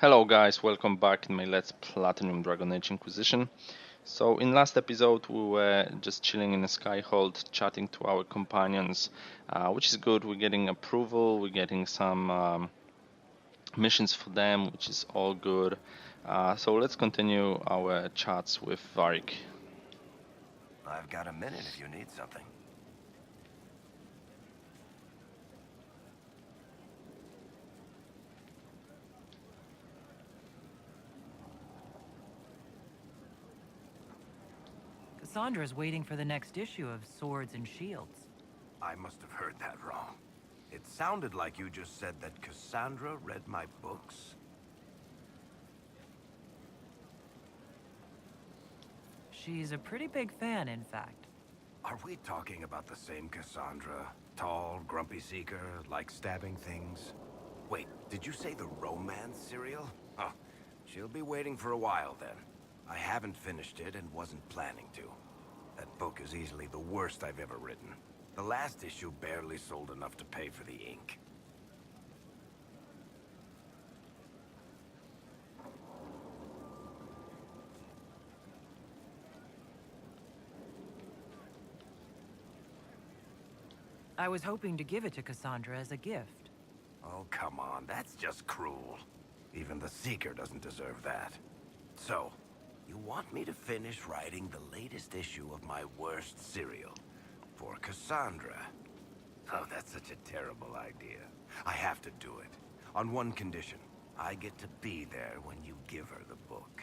Hello guys, welcome back in my Let's Platinum Dragon Age Inquisition. So in last episode we were just chilling in a skyhold, chatting to our companions, which is good. We're getting approval, we're getting some missions for them, which is all good. So let's continue our chats with Varric. I've got a minute if you need something. Cassandra's waiting for the next issue of Swords and Shields. I must have heard that wrong. It sounded like you just said that Cassandra read my books. She's a pretty big fan, in fact. Are we talking about the same Cassandra? Tall, grumpy seeker, like stabbing things? Wait, did you say the romance serial? Huh. She'll be waiting for a while then. I haven't finished it and wasn't planning to. That book is easily the worst I've ever written. The last issue barely sold enough to pay for the ink. I was hoping to give it to Cassandra as a gift. Oh, come on, that's just cruel. Even the Seeker doesn't deserve that. So, you want me to finish writing the latest issue of my worst serial for Cassandra? Oh, that's such a terrible idea. I have to do it. On one condition. I get to be there when you give her the book.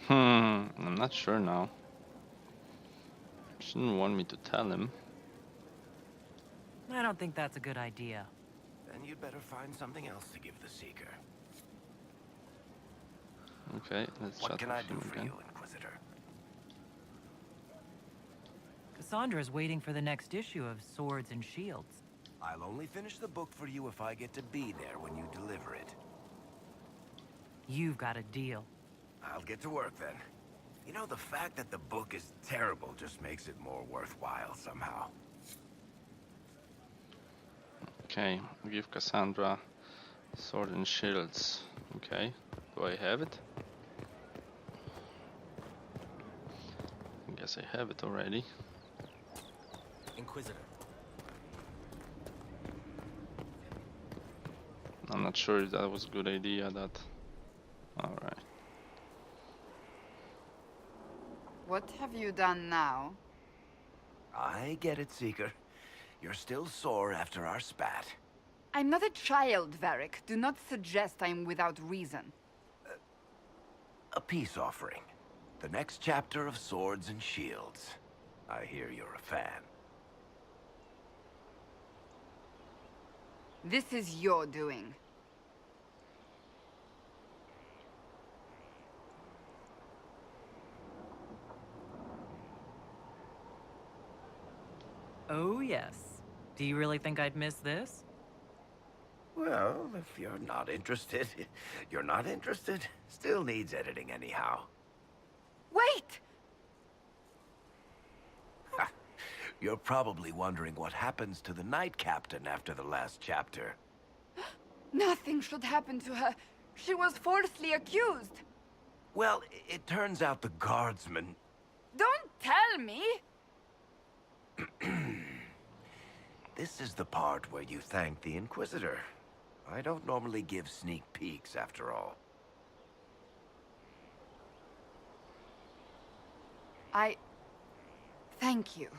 I'm not sure now. Shouldn't want me to tell him. I don't think that's a good idea. Then you'd better find something else to give the Seeker. Okay, let's What chat can with I do him for again. you, Inquisitor? Cassandra's waiting for the next issue of Swords and Shields. I'll only finish the book for you if I get to be there when you deliver it. You've got a deal. I'll get to work then. You know, the fact that the book is terrible just makes it more worthwhile somehow. Okay, give Cassandra Sword and Shields. Okay, do I have it? I guess I have it already. Inquisitor. I'm not sure if that was a good idea, that... Alright. What have you done now? I get it, Seeker. You're still sore after our spat. I'm not a child, Varric. Do not suggest I'm without reason. A peace offering. The next chapter of Swords and Shields. I hear you're a fan. This is your doing. Oh, yes. Do you really think I'd miss this? Well, if you're not interested, you're not interested. Still needs editing anyhow. Wait! You're probably wondering what happens to the Knight Captain after the last chapter. Nothing should happen to her. She was falsely accused. Well, it turns out the guardsman... Don't tell me! This is the part where you thank the Inquisitor. I don't normally give sneak peeks, after all. Thank you.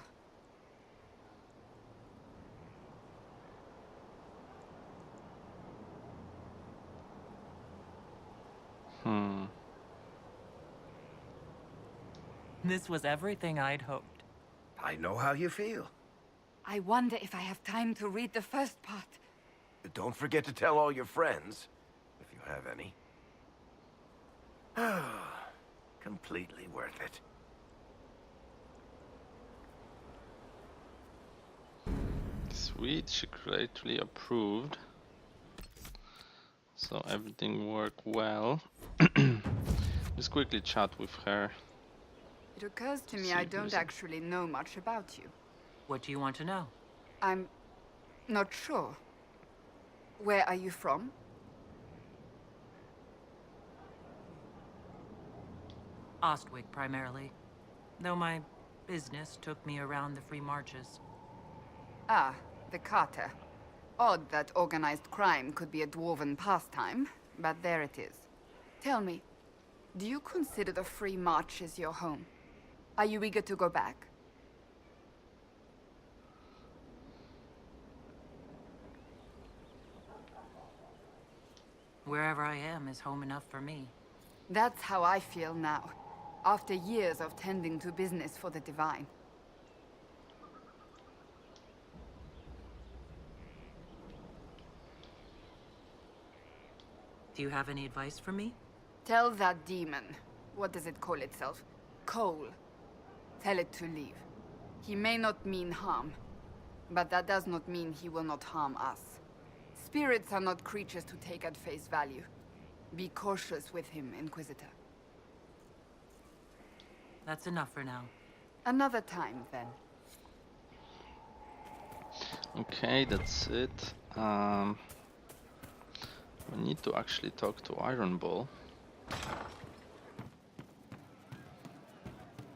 This was everything I'd hoped. I know how you feel. I wonder if I have time to read the first part. Don't forget to tell all your friends, if you have any. Completely worth it. Sweet, she greatly approved. So everything worked well. Just quickly chat with her. It occurs to me See I if don't there's a- actually know much about you. What do you want to know? I'm not sure. Where are you from? Ostwick, primarily. Though my business took me around the free marches. Ah, the Carter. Odd that organized crime could be a dwarven pastime, but there it is. Tell me, do you consider the Free Marches your home? Are you eager to go back? Wherever I am is home enough for me. That's how I feel now, after years of tending to business for the Divine. Do you have any advice for me? Tell that demon, what does it call itself? Cole. Tell it to leave. He may not mean harm, but that does not mean he will not harm us. Spirits are not creatures to take at face value. Be cautious with him, Inquisitor. That's enough for now. Another time, then. Okay, that's it. We need to actually talk to Iron Bull.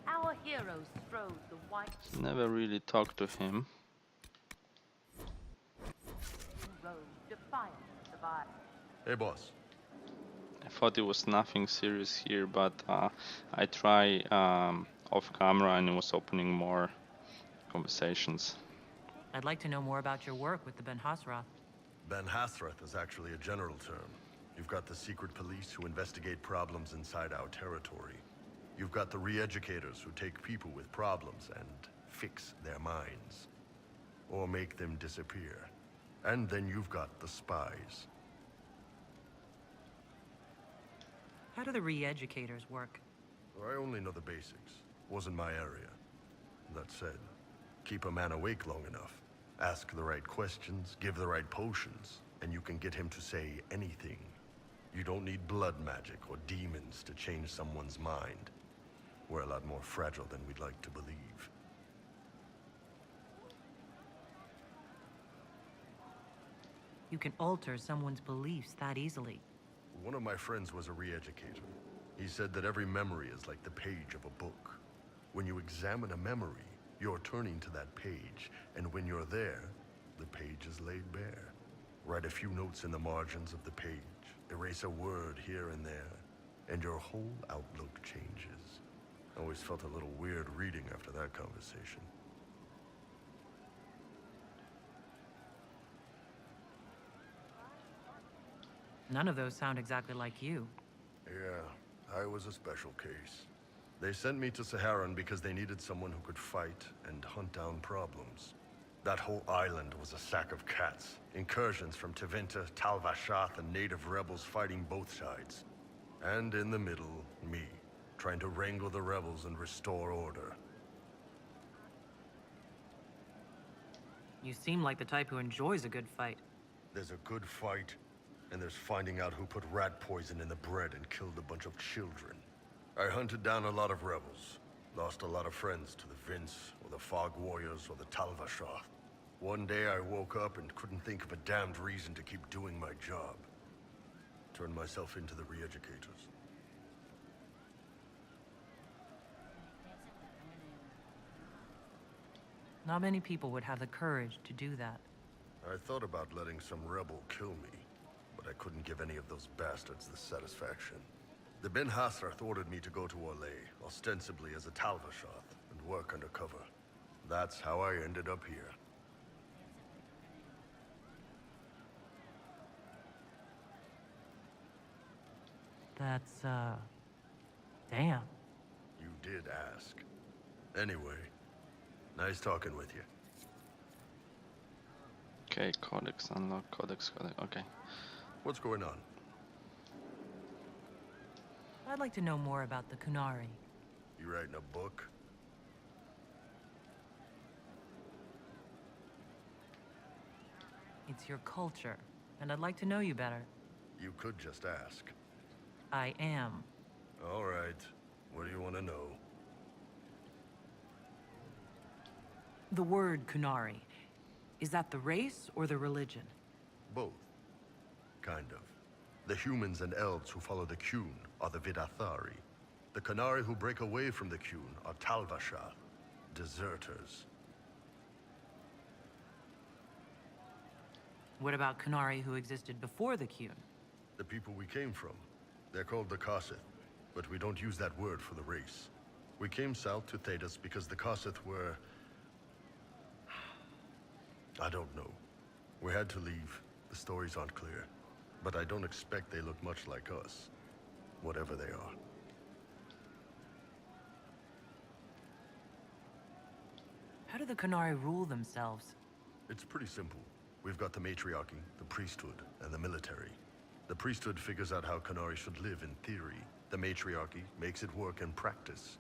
Our heroes strode the white Never really talked to him. road, defiant of I. Hey, boss. I thought it was nothing serious here, but I try off camera and it was opening more conversations. I'd like to know more about your work with the Ben Hasrath. Ben Hasrath is actually a general term. You've got the secret police who investigate problems inside our territory. You've got the re-educators who take people with problems and fix their minds. Or make them disappear. And then you've got the spies. How do the re-educators work? I only know the basics. Wasn't my area. That said, keep a man awake long enough. Ask the right questions, give the right potions, and you can get him to say anything. You don't need blood magic or demons to change someone's mind. We're a lot more fragile than we'd like to believe. You can alter someone's beliefs that easily. One of my friends was a re-educator. He said that every memory is like the page of a book. When you examine a memory, you're turning to that page, and when you're there, the page is laid bare. Write a few notes in the margins of the page, erase a word here and there, and your whole outlook changes. I always felt a little weird reading after that conversation. None of those sound exactly like you. Yeah, I was a special case. They sent me to Saharan because they needed someone who could fight and hunt down problems. That whole island was a sack of cats. Incursions from Tevinter, Tal-Vashath, and native rebels fighting both sides. And in the middle, me, trying to wrangle the rebels and restore order. You seem like the type who enjoys a good fight. There's a good fight, and there's finding out who put rat poison in the bread and killed a bunch of children. I hunted down a lot of rebels. Lost a lot of friends to the Vince, or the Fog Warriors, or the Tal-Vashath. One day I woke up and couldn't think of a damned reason to keep doing my job. Turned myself into the re-educators. Not many people would have the courage to do that. I thought about letting some rebel kill me, but I couldn't give any of those bastards the satisfaction. The Ben Hasrath ordered me to go to Orlais, ostensibly as a Tal-Vashath, and work undercover. That's how I ended up here. That's, damn. You did ask. Anyway, nice talking with you. Okay, codex unlock, codex. Okay. What's going on? I'd like to know more about the Kunari. You writing a book? It's your culture, and I'd like to know you better. You could just ask. I am. All right. What do you want to know? The word Kunari. Is that the race or the religion? Both. Kind of. The humans and elves who follow the Qun are the Vidathari. The Qunari who break away from the Qun are Talvashar, deserters. What about Kunari who existed before the Qun? The people we came from. They're called the Kossith, but we don't use that word for the race. We came south to Thedas because the Kossith were... I don't know. We had to leave. The stories aren't clear. But I don't expect they look much like us. Whatever they are. How do the Kunari rule themselves? It's pretty simple. We've got the matriarchy, the priesthood, and the military. The priesthood figures out how Qunari should live in theory. The matriarchy makes it work in practice.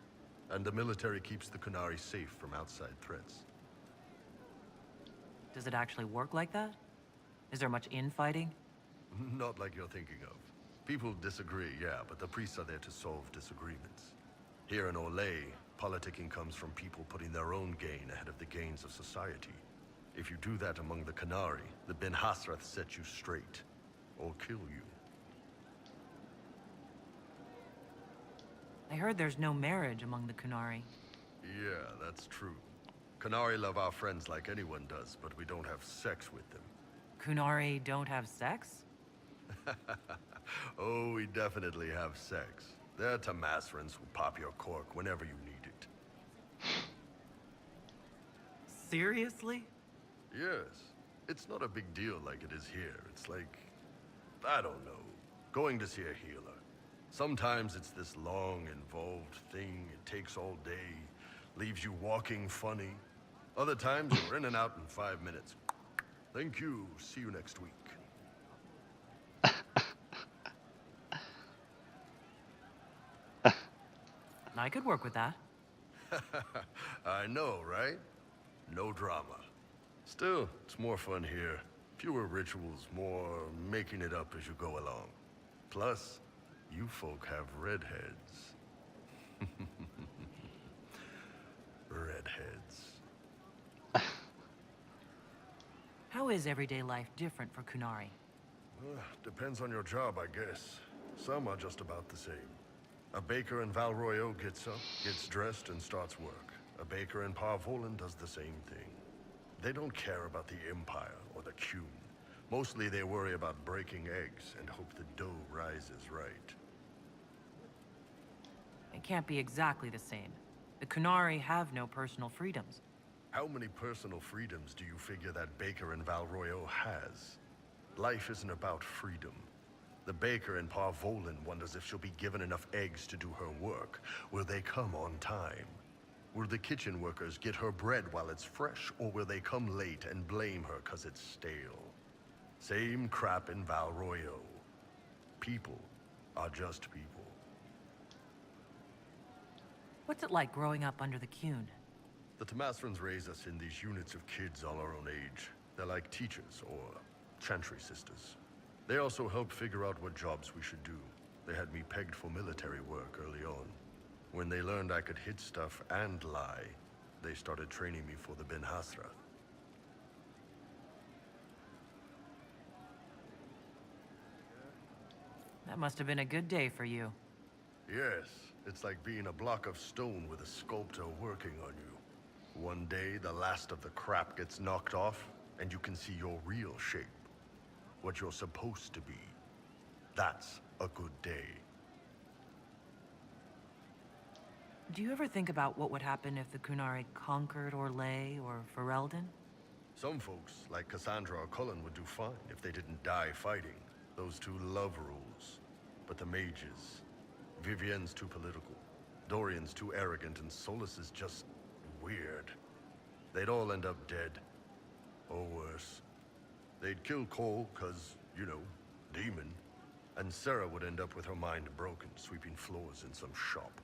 And the military keeps the Qunari safe from outside threats. Does it actually work like that? Is there much infighting? Not like you're thinking of. People disagree, yeah, but the priests are there to solve disagreements. Here in Olay, politicking comes from people putting their own gain ahead of the gains of society. If you do that among the Qunari, the Ben Hasrath set you straight. Or kill you. I heard there's no marriage among the Kunari. Yeah, that's true. Qunari love our friends like anyone does, but we don't have sex with them. Kunari don't have sex? Oh, we definitely have sex. They're Tamasrans who pop your cork whenever you need it. Seriously? Yes. It's not a big deal like it is here. It's like, I don't know, going to see a healer. Sometimes it's this long, involved thing. It takes all day, leaves you walking funny. Other times, you're in and out in 5 minutes. Thank you. See you next week. I could work with that. I know, right? No drama. Still, it's more fun here. Fewer rituals, more making it up as you go along. Plus, you folk have redheads. Redheads. How is everyday life different for Kunari? Depends on your job, I guess. Some are just about the same. A baker in Valroyo gets up, gets dressed, and starts work. A baker in Parvolan does the same thing. They don't care about the Empire or the Qun. Mostly they worry about breaking eggs and hope the dough rises right. It can't be exactly the same. The Kunari have no personal freedoms. How many personal freedoms do you figure that baker in Valroyo has? Life isn't about freedom. The baker in Parvolan wonders if she'll be given enough eggs to do her work. Will they come on time? Will the kitchen workers get her bread while it's fresh, or will they come late and blame her 'cause it's stale? Same crap in Valroyo. People are just people. What's it like growing up under the Qun? The Tamasrans raise us in these units of kids all our own age. They're like teachers or chantry sisters. They also help figure out what jobs we should do. They had me pegged for military work early on. When they learned I could hit stuff and lie, they started training me for the Ben Hasrath. That must have been a good day for you. Yes, it's like being a block of stone with a sculptor working on you. One day, the last of the crap gets knocked off, and you can see your real shape. What you're supposed to be. That's a good day. Do you ever think about what would happen if the Kunari conquered Orlais or Ferelden? Some folks, like Cassandra or Cullen, would do fine if they didn't die fighting. Those two love rules. But the mages... Vivienne's too political. Dorian's too arrogant, and Solus is just... weird. They'd all end up dead. Or worse. They'd kill Cole, 'cause, you know, demon. And Sarah would end up with her mind broken, sweeping floors in some shop.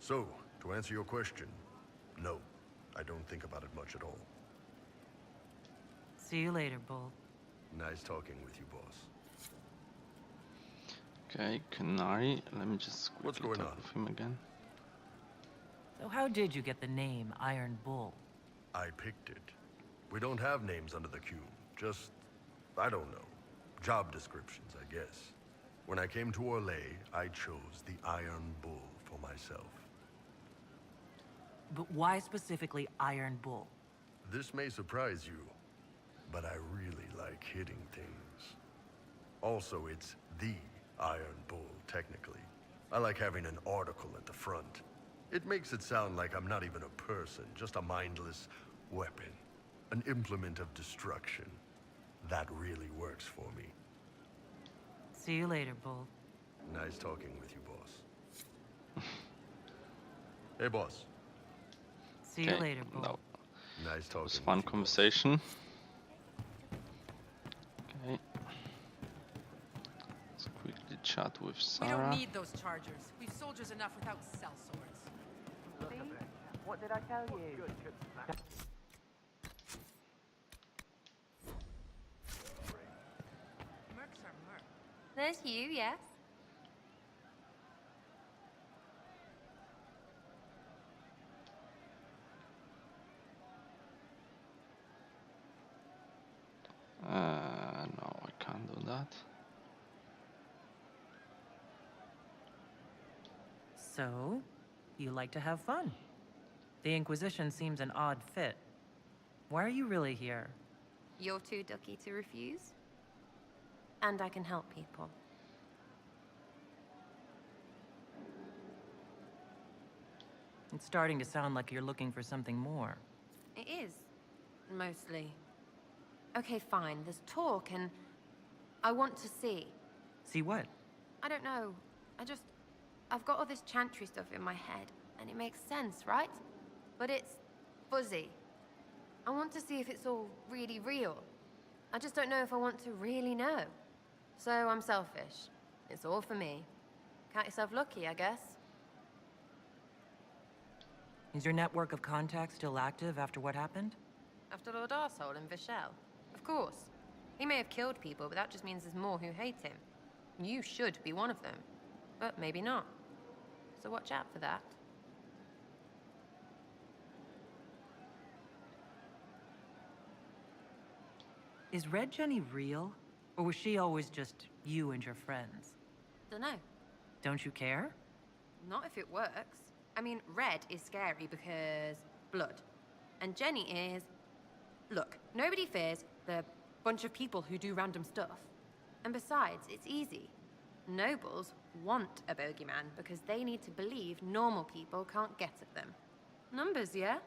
So, to answer your question, no. I don't think about it much at all. See you later, Bull. Nice talking with you, boss. Okay, Canary. Let me just What's quickly going talk on? with him again. So how did you get the name Iron Bull? I picked it. We don't have names under the cube. Just, I don't know. Job descriptions, I guess. When I came to Orlais, I chose the Iron Bull for myself. But why specifically Iron Bull? This may surprise you, but I really like hitting things. Also, it's the Iron Bull, technically. I like having an article at the front. It makes it sound like I'm not even a person, just a mindless weapon. An implement of destruction. That really works for me. See you later, Bull. Nice talking with you, boss. Hey, boss. See you later, Bull. No, Nice talking it was with fun you, boss. conversation. Okay. Let's quickly chat with We Sarah. don't need those chargers. We've soldiers enough without cell swords. See? What did I tell you? Mercs are merc. There's you, yes? No, I can't do that. So, you like to have fun. The Inquisition seems an odd fit. Why are you really here? You're too ducky to refuse? And I can help people. It's starting to sound like you're looking for something more. It is. Mostly. Okay, fine. There's talk and... I want to see. See what? I don't know. I've got all this chantry stuff in my head, and it makes sense, right? But it's fuzzy. I want to see if it's all really real. I just don't know if I want to really know. So I'm selfish. It's all for me. Count yourself lucky, I guess. Is your network of contacts still active after what happened? After Lord Arsehole and Vishal? Of course. He may have killed people, but that just means there's more who hate him. You should be one of them. But maybe not. So watch out for that. Is Red Jenny real? Or was she always just you and your friends? Dunno. Don't you care? Not if it works. I mean, Red is scary because... blood. And Jenny is... Look, nobody fears the bunch of people who do random stuff. And besides, it's easy. Nobles want a bogeyman because they need to believe normal people can't get at them. Numbers, yeah?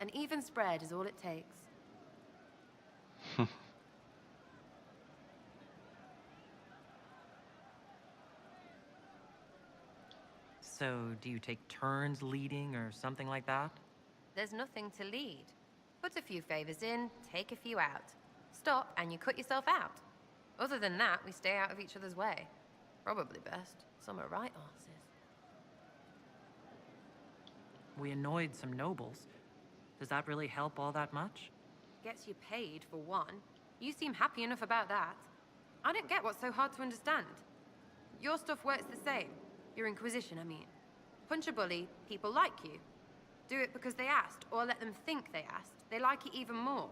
An even spread is all it takes. So, do you take turns leading or something like that? There's nothing to lead. Put a few favors in, take a few out. Stop and you cut yourself out. Other than that, we stay out of each other's way. Probably best. Some are right arses. We annoyed some nobles. Does that really help all that much? Gets you paid, for one. You seem happy enough about that. I don't get what's so hard to understand. Your stuff works the same. Your Inquisition, I mean. Punch a bully, people like you. Do it because they asked, or let them think they asked. They like it even more.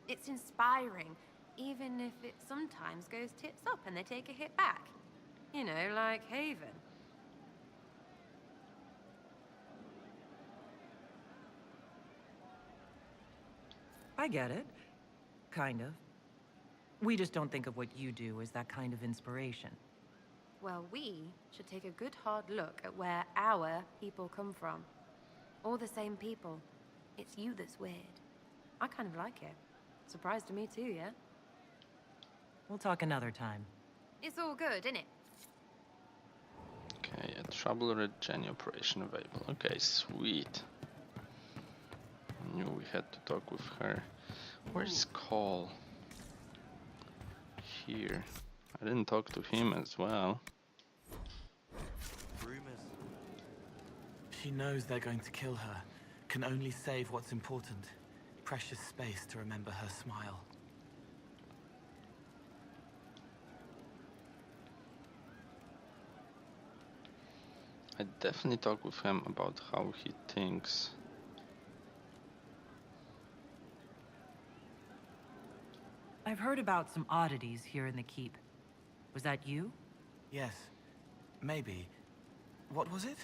It's inspiring, even if it sometimes goes tits up and they take a hit back. You know, like Haven. I get it. Kind of. We just don't think of what you do as that kind of inspiration. Well, we should take a good hard look at where our people come from. All the same people. It's you that's weird. I kind of like it. Surprise to me too, yeah? We'll talk another time. It's all good, innit? Okay, a Trouble Red Jenny operation available. Okay, sweet. Knew we had to talk with her. Where's Cole? Here. I didn't talk to him as well. Rumors. She knows they're going to kill her. Can only save what's important. Precious space to remember her smile. I definitely talk with him about how he thinks. I've heard about some oddities here in the keep. Was that you? Yes. Maybe. What was it?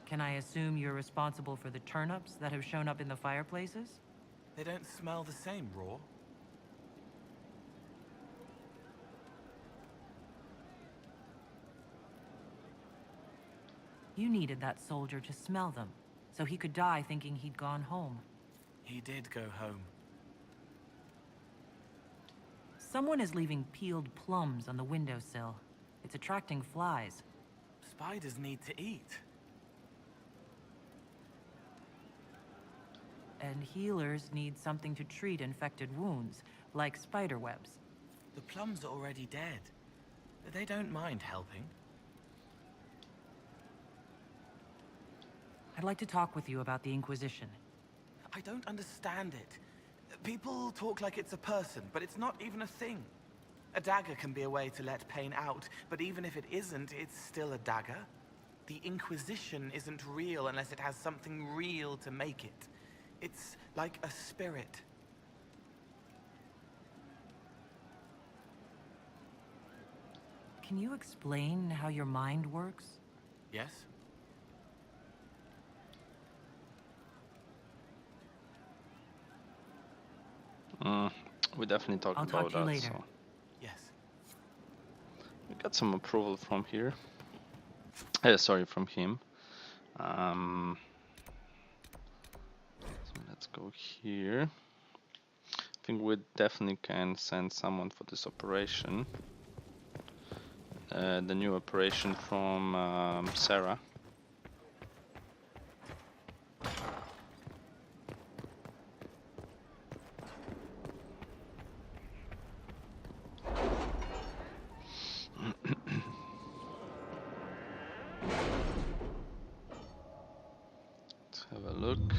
Can I assume you're responsible for the turnips that have shown up in the fireplaces? They don't smell the same raw. You needed that soldier to smell them, so he could die thinking he'd gone home. He did go home. Someone is leaving peeled plums on the windowsill. It's attracting flies. Spiders need to eat. And healers need something to treat infected wounds, like spider webs. The plums are already dead. They don't mind helping. I'd like to talk with you about the Inquisition. I don't understand it. People talk like it's a person, but it's not even a thing. A dagger can be a way to let pain out, but even if it isn't, it's still a dagger. The Inquisition isn't real unless it has something real to make it. It's like a spirit. Can you explain how your mind works? Yes? We definitely talk I'll about talk to you that. later. So Yes. we got some approval from here. Sorry, from him. So let's go here. I think we definitely can send someone for this operation. The new operation from Sarah. Let's have a look.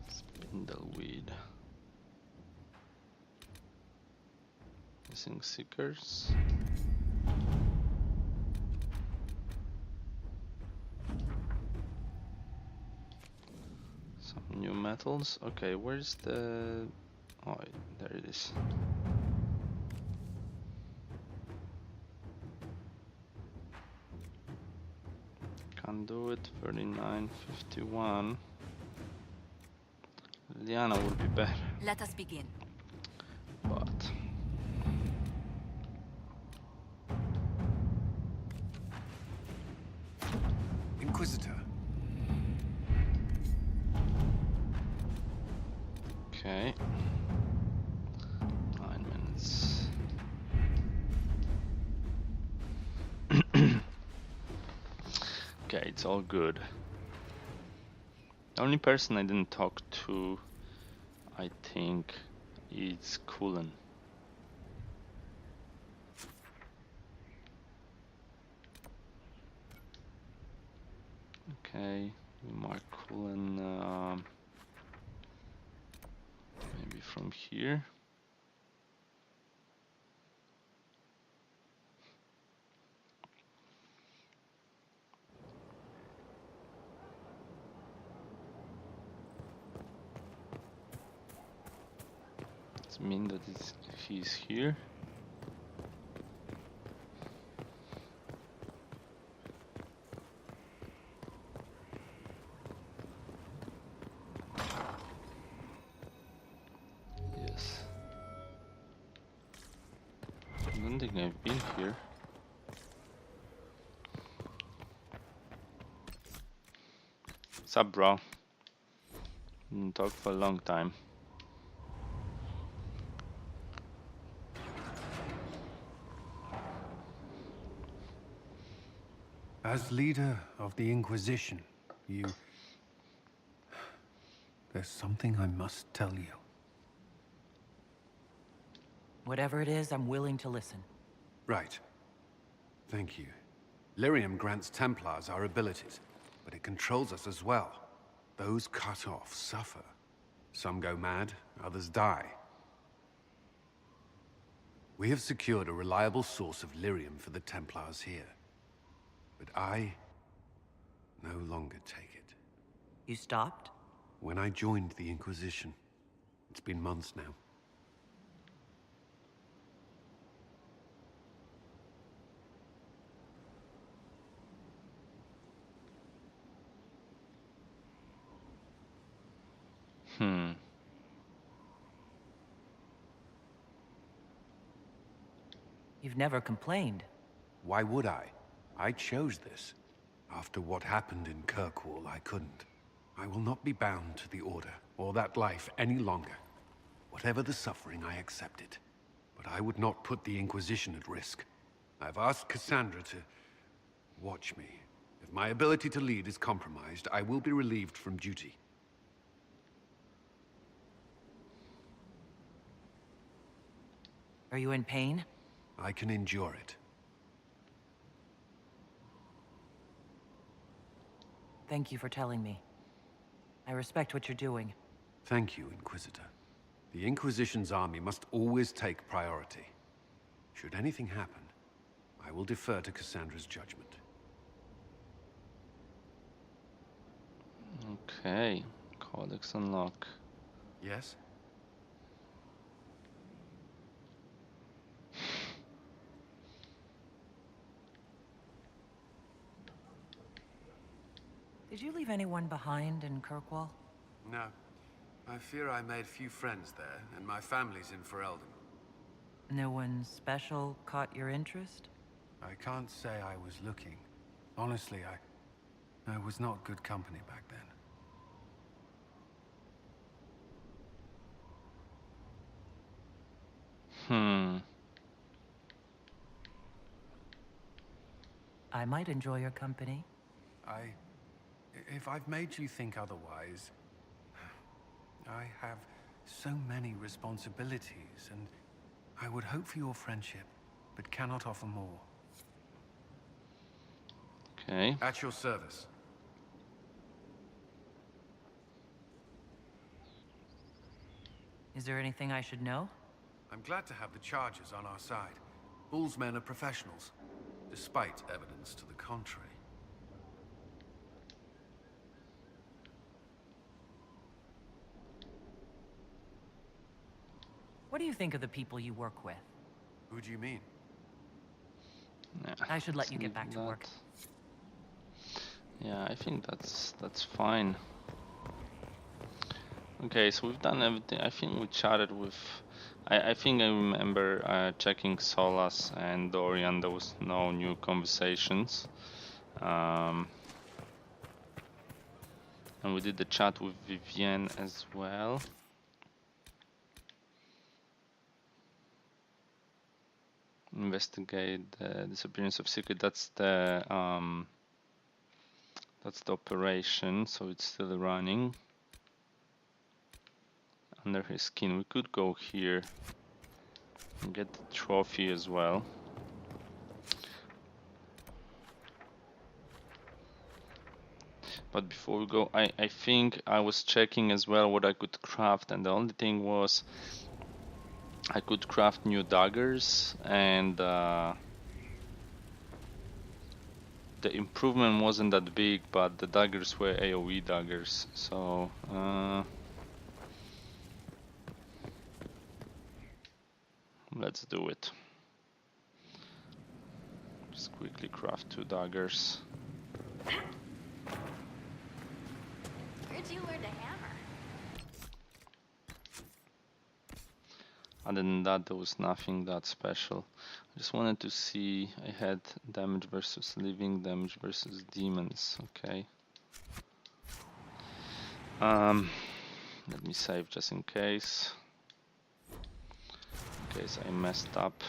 Spindleweed. Missing seekers. Some new metals. Okay, where's the... Oh, there it is. Can't do it. 39.51. Liana would be better, Let us begin. but Inquisitor. okay. 9 minutes. Okay, it's all good. The only person I didn't talk to, I think, is Cullen. Okay, we mark Cullen maybe from here. Does it mean that he's here? Yes. I don't think I've been here. Sup, bro? Didn't talk for a long time. As leader of the Inquisition, there's something I must tell you. Whatever it is, I'm willing to listen. Right. Thank you. Lyrium grants Templars our abilities, but it controls us as well. Those cut off suffer. Some go mad, others die. We have secured a reliable source of lyrium for the Templars here. But I no longer take it. You stopped? When I joined the Inquisition. It's been months now. You've never complained. Why would I? I chose this. After what happened in Kirkwall, I couldn't. I will not be bound to the Order, or that life any longer. Whatever the suffering, I accept it. But I would not put the Inquisition at risk. I've asked Cassandra to watch me. If my ability to lead is compromised, I will be relieved from duty. Are you in pain? I can endure it. Thank you for telling me. I respect what you're doing. Thank you, Inquisitor. The Inquisition's army must always take priority. Should anything happen, I will defer to Cassandra's judgment. Okay, Codex unlock. Yes? Did you leave anyone behind in Kirkwall? No. I fear I made few friends there, and my family's in Ferelden. No one special caught your interest? I can't say I was looking. Honestly, I was not good company back then. I might enjoy your company. If I've made you think otherwise, I have so many responsibilities, and I would hope for your friendship, but cannot offer more. Okay. At your service. Is there anything I should know? I'm glad to have the Chargers on our side. Bull's men are professionals, despite evidence to the contrary. What do you think of the people you work with? Who do you mean? Yeah, I should let let's you get leave back to work. Yeah, I think that's fine. Okay, so we've done everything. I think we chatted with... I think I remember checking Solas and Dorian. There was no new conversations. And we did the chat with Vivienne as well. Investigate the disappearance of Secret. That's the operation, so it's still running. Under his skin, we could go here and get the trophy as well. But before we go, I think I was checking as well what I could craft, and the only thing was I could craft new daggers, and the improvement wasn't that big, but the daggers were AoE daggers, so let's do it. Just quickly craft 2 daggers. Where'd you learn to hammer? Other than that, there was nothing that special. I just wanted to see, I had damage versus living, damage versus demons, okay. Let me save just in case I messed up.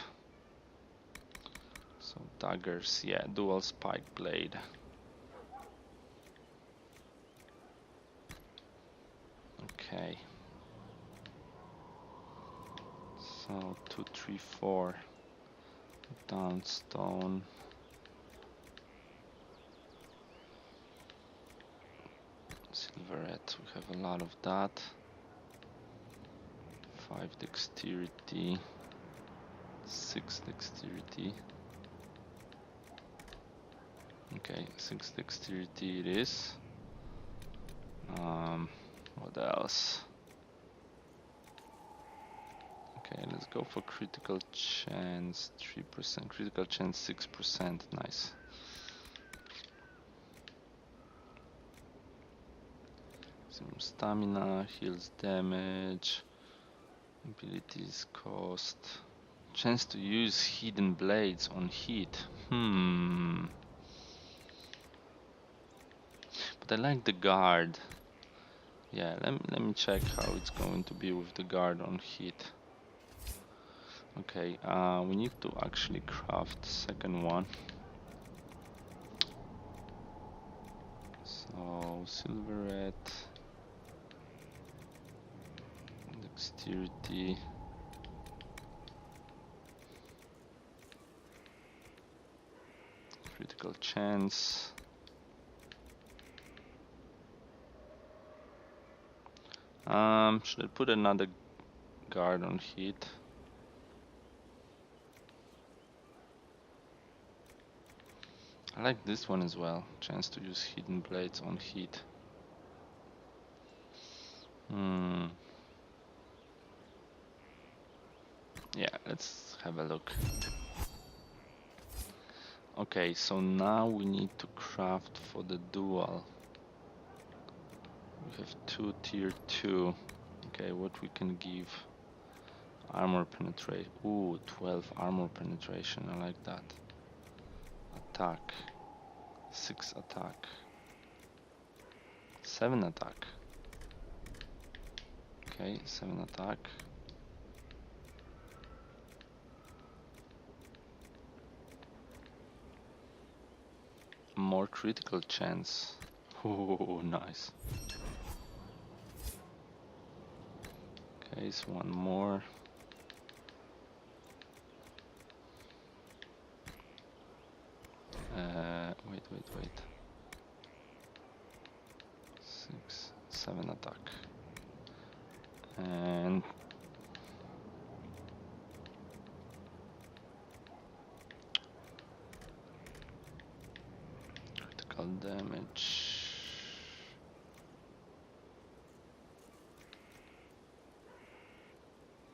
So daggers, yeah, dual spike blade. Okay. So 2, 3, 4. Down stone. Silverette, we have a lot of that. 5 dexterity, 6 dexterity. Okay, 6 dexterity it is. What else? Okay, let's go for critical chance 3%, critical chance 6%, nice. Some stamina, heals damage, abilities cost, chance to use hidden blades on heat. But I like the guard. Yeah, let me check how it's going to be with the guard on heat. Okay, we need to actually craft the second one. So silverette, dexterity, critical chance. Should I put another guard on heat? I like this one as well. Chance to use hidden blades on heat. Yeah, let's have a look. Okay, so now we need to craft for the dual. We have 2 tier 2. Okay, what we can give? Armor penetration. Ooh, 12 armor penetration. I like that. Attack. 6 attack. 7 attack. Okay, 7 attack. More critical chance. Oh, nice. Okay, so one more. Wait. 6, 7 attack. And critical damage.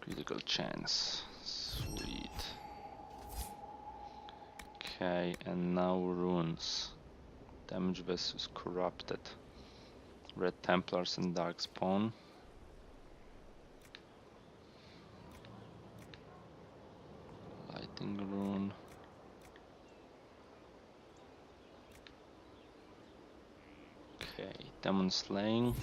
Critical chance. Sweet. Okay, and now runes. Damage versus corrupted. Red Templars and Darkspawn. Lighting rune. Okay, Demon Slaying.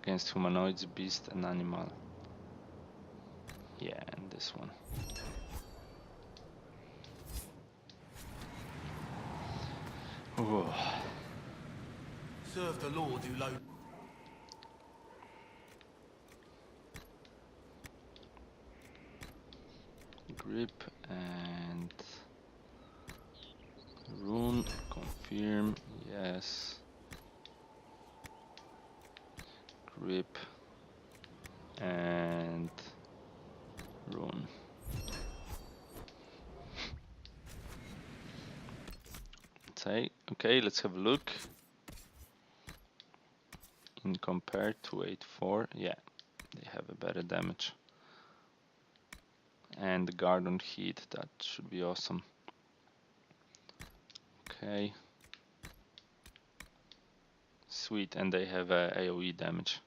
Against humanoids, beast and animal. Yeah, and this one. Ooh. Serve the Lord who load. Grip and rune. Confirm. Yes. Grip and rune. Okay, let's have a look. In compared to 8-4, yeah, they have a better damage. And the guard on heat, that should be awesome. Okay. Sweet, and they have AoE damage.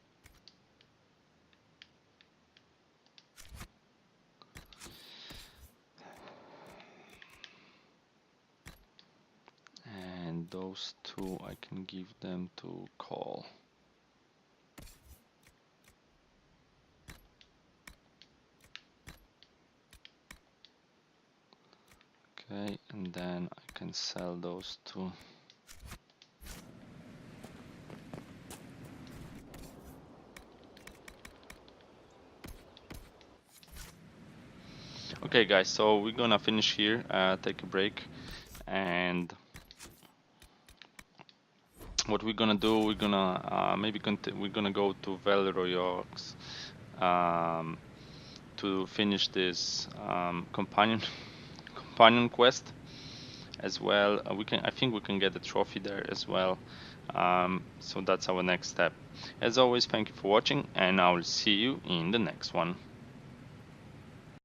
And those two I can give them to Call. Okay, and then I can sell those two. Okay guys, so we're gonna finish here, take a break, and what we're gonna do, we're gonna we're gonna go to Velroyox to finish this companion quest as well. I think we can get a trophy there as well. So that's our next step. As always, thank you for watching, and I will see you in the next one.